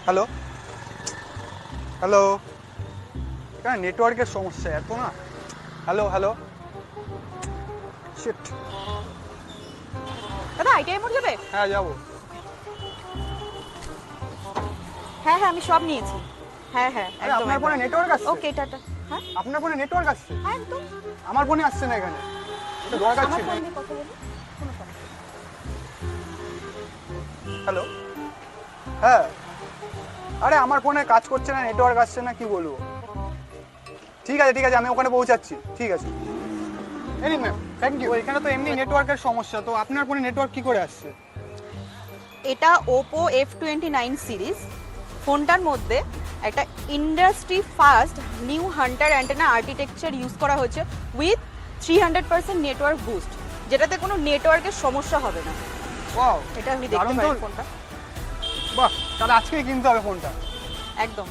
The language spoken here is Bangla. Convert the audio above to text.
হ্যালো হ্যালো, এখানে নেটওয়ার্কের সমস্যা এত না। Hello hello, shit. দাদা আইটিআই মোড় যাবে? হ্যাঁ যাবো। হ্যাঁ হ্যাঁ আমি সব নিয়েছি। হ্যাঁ হ্যাঁ আরে একদম আপনার ফোনে নেটওয়ার্ক আসছে? ওকে টাটা। হ্যাঁ আপনার ফোনে নেটওয়ার্ক আসছে? হ্যাঁ একদম। আমার ফোনে আসছে না এখানে, এটা দরকার আমার ছিল। ফোন দিয়ে কথা বলি, কোনো সমস্যা নেই। হ্যালো, হ্যাঁ। আরে আমার ফোনে কাজ করছে না, নেটওয়ার্ক আসছে না, কি বলবো। ঠিক আছে ঠিক আছে, আমি ওখানে পৌঁছাচ্ছি। ঠিক আছে, এই ম্যাম, থ্যাংক ইউ। এখানে তো এমনি নেটওয়ার্কের সমস্যা, তো আপনার ফোনে নেটওয়ার্ক কি করে আসছে? এটা ওপো F29 সিরিজ। ফোনটার মধ্যে একটা industry first new Hunter antenna architecture use করা হয়েছে উইথ 300% নেটওয়ার্ক বুস্ট, যেটাতে কোনো নেটওয়ার্কের সমস্যা হবে না। ওয়াও, এটা আপনি দেখতে দারুণ তো। পারেন ফোনটা। বাহ, তাহলে আজকেই কিনতে হবে ফোনটা। একদম।